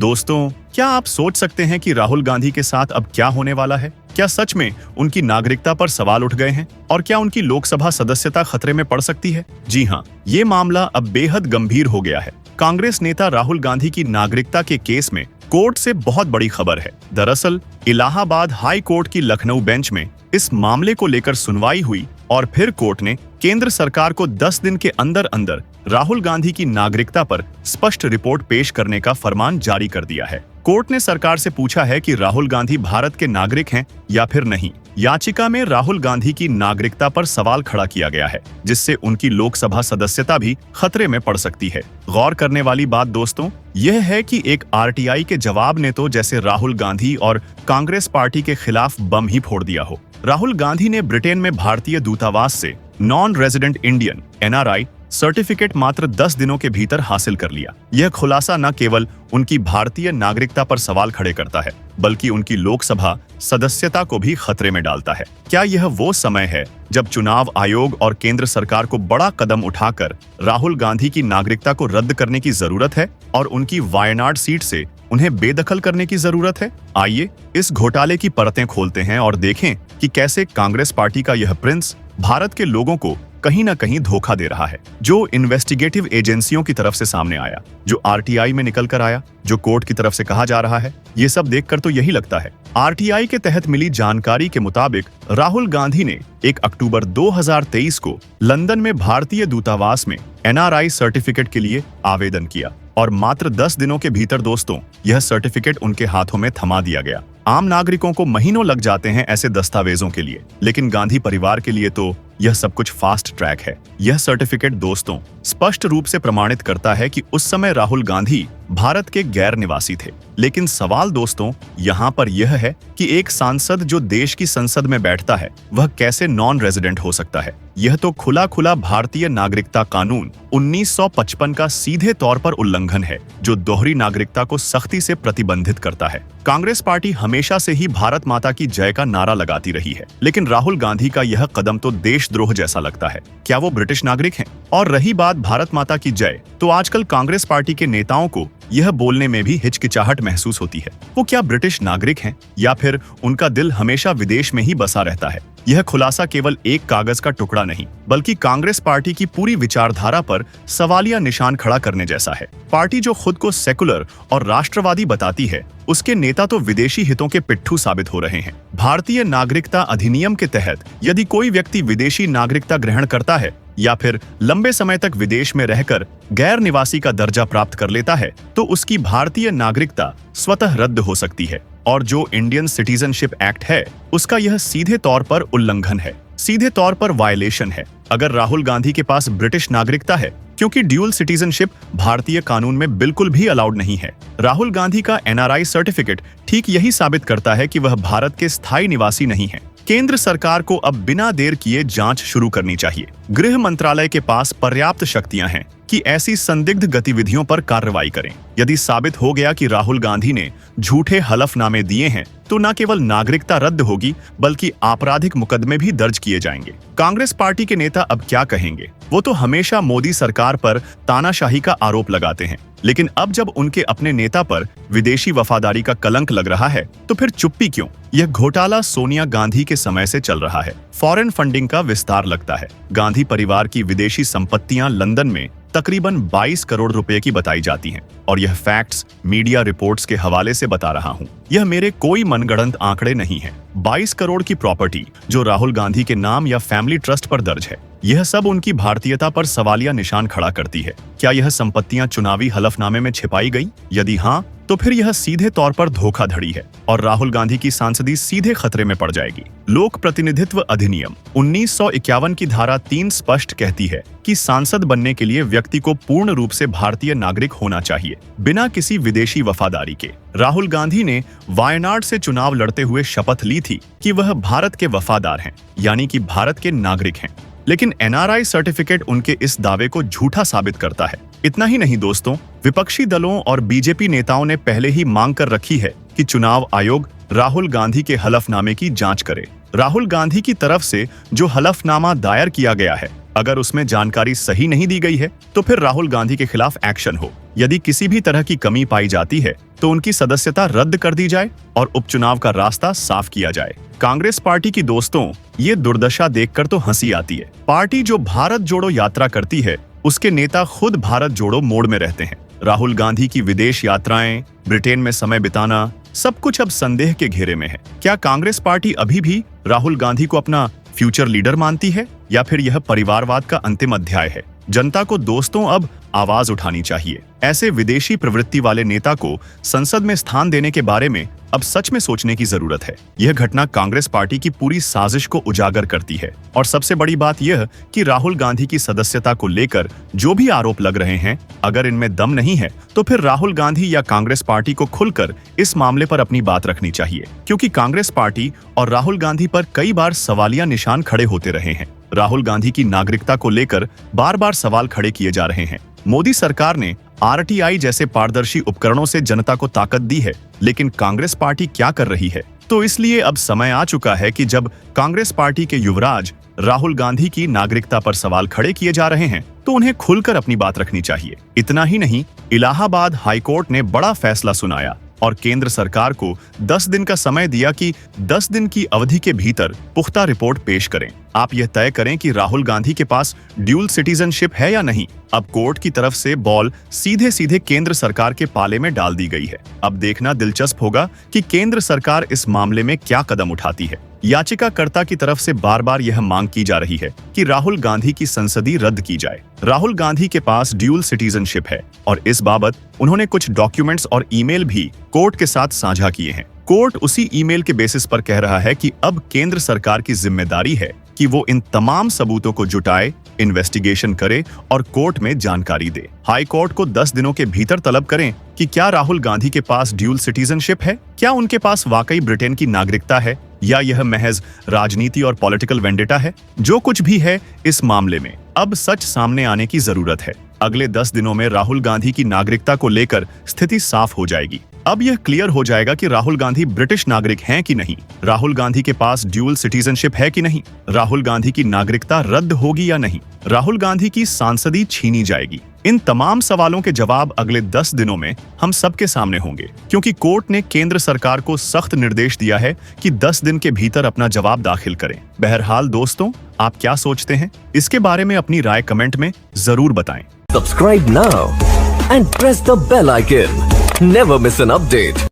दोस्तों, क्या आप सोच सकते हैं कि राहुल गांधी के साथ अब क्या होने वाला है? क्या सच में उनकी नागरिकता पर सवाल उठ गए हैं? और क्या उनकी लोकसभा सदस्यता खतरे में पड़ सकती है? जी हाँ, ये मामला अब बेहद गंभीर हो गया है। कांग्रेस नेता राहुल गांधी की नागरिकता के केस में कोर्ट से बहुत बड़ी खबर है। दरअसल इलाहाबाद हाई कोर्ट की लखनऊ बेंच में इस मामले को लेकर सुनवाई हुई और फिर कोर्ट ने केंद्र सरकार को 10 दिन के अंदर अंदर राहुल गांधी की नागरिकता पर स्पष्ट रिपोर्ट पेश करने का फरमान जारी कर दिया है। कोर्ट ने सरकार से पूछा है कि राहुल गांधी भारत के नागरिक हैं या फिर नहीं। याचिका में राहुल गांधी की नागरिकता पर सवाल खड़ा किया गया है, जिससे उनकी लोकसभा सदस्यता भी खतरे में पड़ सकती है। गौर करने वाली बात दोस्तों यह है कि एक आरटीआई के जवाब ने तो जैसे राहुल गांधी और कांग्रेस पार्टी के खिलाफ बम ही फोड़ दिया हो। राहुल गांधी ने ब्रिटेन में भारतीय दूतावास से non resident Indian (NRI) certificate मात्र 10 दिनों के भीतर हासिल कर लिया। यह खुलासा न केवल उनकी भारतीय नागरिकता पर सवाल खड़े करता है, बल्कि उनकी लोकसभा सदस्यता को भी खतरे में डालता है। क्या यह वो समय है जब चुनाव आयोग और केंद्र सरकार को बड़ा कदम उठाकर राहुल गांधी की नागरिकता को रद्द करने की जरूरत है और उनकी वायनाड सीट से उन्हें बेदखल करने की जरूरत है? आइए इस घोटाले की परतें खोलते हैं और देखें कि कैसे कांग्रेस पार्टी का यह प्रिंस भारत के लोगों को कहीं न कहीं धोखा दे रहा है। जो इन्वेस्टिगेटिव एजेंसियों की तरफ से सामने आया, जो आरटीआई में निकल कर आया, जो कोर्ट की तरफ से कहा जा रहा है, ये सब देखकर तो यही लगता है। आरटीआई के तहत मिली जानकारी के मुताबिक राहुल गांधी ने 1 अक्टूबर 2023 को लंदन में भारतीय दूतावास में NRI सर्टिफिकेट के लिए आवेदन किया और मात्र 10 दिनों के भीतर दोस्तों यह सर्टिफिकेट उनके हाथों में थमा दिया गया। आम नागरिकों को महीनों लग जाते हैं ऐसे दस्तावेजों के लिए, लेकिन गांधी परिवार के लिए तो यह सब कुछ फास्ट ट्रैक है। यह सर्टिफिकेट दोस्तों स्पष्ट रूप से प्रमाणित करता है कि उस समय राहुल गांधी भारत के गैर निवासी थे। लेकिन सवाल दोस्तों यहाँ पर यह है कि एक सांसद जो देश की संसद में बैठता है, वह कैसे नॉन रेजिडेंट हो सकता है? यह तो खुला खुला भारतीय नागरिकता कानून 1955 का सीधे तौर पर उल्लंघन है, जो दोहरी नागरिकता को सख्ती से प्रतिबंधित करता है। कांग्रेस पार्टी हमेशा से ही भारत माता की जय का नारा लगाती रही है, लेकिन राहुल गांधी का यह कदम तो देशद्रोह जैसा लगता है। क्या वो ब्रिटिश नागरिक हैं? और रही बात भारत माता की जय, तो आजकल कांग्रेस पार्टी के नेताओं को यह बोलने में भी हिचकिचाहट महसूस होती है। वो क्या ब्रिटिश नागरिक हैं या फिर उनका दिल हमेशा विदेश में ही बसा रहता है? यह खुलासा केवल एक कागज का टुकड़ा नहीं, बल्कि कांग्रेस पार्टी की पूरी विचारधारा पर सवालिया निशान खड़ा करने जैसा है। पार्टी जो खुद को सेकुलर और राष्ट्रवादी बताती है, उसके नेता तो विदेशी हितों के पिट्ठू साबित हो रहे हैं। भारतीय नागरिकता अधिनियम के तहत यदि कोई व्यक्ति विदेशी नागरिकता ग्रहण करता है या फिर लंबे समय तक विदेश में रहकर गैर निवासी का दर्जा प्राप्त कर लेता है, तो उसकी भारतीय नागरिकता स्वतः रद्द हो सकती है। और जो इंडियन सिटीजनशिप एक्ट है, उसका यह सीधे तौर पर उल्लंघन है, सीधे तौर पर वायलेशन है। अगर राहुल गांधी के पास ब्रिटिश नागरिकता है, क्योंकि ड्यूल सिटीजनशिप भारतीय कानून में बिल्कुल भी अलाउड नहीं है, राहुल गांधी का NRI सर्टिफिकेट ठीक यही साबित करता है कि वह भारत के स्थायी निवासी नहीं है। केंद्र सरकार को अब बिना देर किए जांच शुरू करनी चाहिए। गृह मंत्रालय के पास पर्याप्त शक्तियां हैं कि ऐसी संदिग्ध गतिविधियों पर कार्रवाई करें। यदि साबित हो गया कि राहुल गांधी ने झूठे हलफनामे दिए हैं, तो न केवल नागरिकता रद्द होगी, बल्कि आपराधिक मुकदमे भी दर्ज किए जाएंगे। कांग्रेस पार्टी के नेता अब क्या कहेंगे? वो तो हमेशा मोदी सरकार पर तानाशाही का आरोप लगाते हैं, लेकिन अब जब उनके अपने नेता पर विदेशी वफादारी का कलंक लग रहा है, तो फिर चुप्पी क्यों? यह घोटाला सोनिया गांधी के समय से चल रहा है। फॉरेन फंडिंग का विस्तार लगता है। गांधी परिवार की विदेशी संपत्तियां लंदन में तकरीबन 22 करोड़ रुपए की बताई जाती हैं, और यह फैक्ट्स मीडिया रिपोर्ट्स के हवाले से बता रहा हूं। यह मेरे कोई मनगढ़ंत आंकड़े नहीं है। 22 करोड़ की प्रॉपर्टी जो राहुल गांधी के नाम या फैमिली ट्रस्ट पर दर्ज है, यह सब उनकी भारतीयता पर सवालिया निशान खड़ा करती है। क्या यह संपत्तियां चुनावी हलफनामे में छिपाई गई? यदि हाँ, तो फिर यह सीधे तौर पर धोखाधड़ी है और राहुल गांधी की सांसदी सीधे खतरे में पड़ जाएगी। लोक प्रतिनिधित्व अधिनियम 1951 की धारा 3 स्पष्ट कहती है कि सांसद बनने के लिए व्यक्ति को पूर्ण रूप से भारतीय नागरिक होना चाहिए, बिना किसी विदेशी वफादारी के। राहुल गांधी ने वायनाड से चुनाव लड़ते हुए शपथ ली थी कि वह भारत के वफादार हैं, यानी कि भारत के नागरिक हैं। लेकिन NRI सर्टिफिकेट उनके इस दावे को झूठा साबित करता है। इतना ही नहीं दोस्तों, विपक्षी दलों और बीजेपी नेताओं ने पहले ही मांग कर रखी है कि चुनाव आयोग राहुल गांधी के हलफनामे की जांच करे। राहुल गांधी की तरफ से जो हलफनामा दायर किया गया है, अगर उसमें जानकारी सही नहीं दी गई है, तो फिर राहुल गांधी के खिलाफ एक्शन हो। यदि किसी भी तरह की कमी पाई जाती है तो उनकी सदस्यता रद्द कर दी जाए और उपचुनाव का रास्ता साफ किया जाए। कांग्रेस पार्टी की दोस्तों, ये दुर्दशा देखकर तो हंसी आती है। पार्टी जो भारत जोड़ो यात्रा करती है, उसके नेता खुद भारत जोड़ो मोड में रहते हैं। राहुल गांधी की विदेश यात्राएं, ब्रिटेन में समय बिताना, सब कुछ अब संदेह के घेरे में है। क्या कांग्रेस पार्टी अभी भी राहुल गांधी को अपना फ्यूचर लीडर मानती है या फिर यह परिवारवाद का अंतिम अध्याय है? जनता को दोस्तों अब आवाज उठानी चाहिए। ऐसे विदेशी प्रवृत्ति वाले नेता को संसद में स्थान देने के बारे में अब सच में सोचने की जरूरत है। यह घटना कांग्रेस पार्टी की पूरी साजिश को उजागर करती है। और सबसे बड़ी बात यह कि राहुल गांधी की सदस्यता को लेकर जो भी आरोप लग रहे हैं, अगर इनमें दम नहीं है तो फिर राहुल गांधी या कांग्रेस पार्टी को खुलकर इस मामले पर अपनी बात रखनी चाहिए, क्योंकि कांग्रेस पार्टी और राहुल गांधी पर कई बार सवालिया निशान खड़े होते रहे हैं। राहुल गांधी की नागरिकता को लेकर बार बार सवाल खड़े किए जा रहे हैं। मोदी सरकार ने RTI जैसे पारदर्शी उपकरणों से जनता को ताकत दी है, लेकिन कांग्रेस पार्टी क्या कर रही है? तो इसलिए अब समय आ चुका है कि जब कांग्रेस पार्टी के युवराज राहुल गांधी की नागरिकता पर सवाल खड़े किए जा रहे हैं तो उन्हें खुलकर अपनी बात रखनी चाहिए। इतना ही नहीं, इलाहाबाद हाईकोर्ट ने बड़ा फैसला सुनाया और केंद्र सरकार को 10 दिन का समय दिया कि 10 दिन की अवधि के भीतर पुख्ता रिपोर्ट पेश करें। आप यह तय करें कि राहुल गांधी के पास ड्यूल सिटीजनशिप है या नहीं। अब कोर्ट की तरफ से बॉल सीधे सीधे केंद्र सरकार के पाले में डाल दी गई है। अब देखना दिलचस्प होगा कि केंद्र सरकार इस मामले में क्या कदम उठाती है। याचिकाकर्ता की तरफ से बार बार यह मांग की जा रही है कि राहुल गांधी की संसदीय रद्द की जाए। राहुल गांधी के पास ड्यूल सिटीजनशिप है और इस बाबत उन्होंने कुछ डॉक्यूमेंट्स और ईमेल भी कोर्ट के साथ साझा किए हैं। कोर्ट उसी ईमेल के बेसिस पर कह रहा है कि अब केंद्र सरकार की जिम्मेदारी है कि वो इन तमाम सबूतों को जुटाए, इन्वेस्टिगेशन करे और कोर्ट में जानकारी दे। हाई कोर्ट को 10 दिनों के भीतर तलब करें कि क्या राहुल गांधी के पास ड्यूल सिटीजनशिप है, क्या उनके पास वाकई ब्रिटेन की नागरिकता है या यह महज राजनीति और पॉलिटिकल वेंडेटा है। जो कुछ भी है, इस मामले में अब सच सामने आने की जरूरत है। अगले 10 दिनों में राहुल गांधी की नागरिकता को लेकर स्थिति साफ हो जाएगी। अब यह क्लियर हो जाएगा कि राहुल गांधी ब्रिटिश नागरिक हैं कि नहीं, राहुल गांधी के पास ड्यूल सिटीजनशिप है कि नहीं, राहुल गांधी की नागरिकता रद्द होगी या नहीं, राहुल गांधी की सांसदी छीनी जाएगी। इन तमाम सवालों के जवाब अगले 10 दिनों में हम सबके सामने होंगे, क्योंकि कोर्ट ने केंद्र सरकार को सख्त निर्देश दिया है कि 10 दिन के भीतर अपना जवाब दाखिल करें। बहरहाल दोस्तों, आप क्या सोचते हैं? इसके बारे में अपनी राय कमेंट में जरूर बताएं। Subscribe now and press the bell icon. Never miss an update.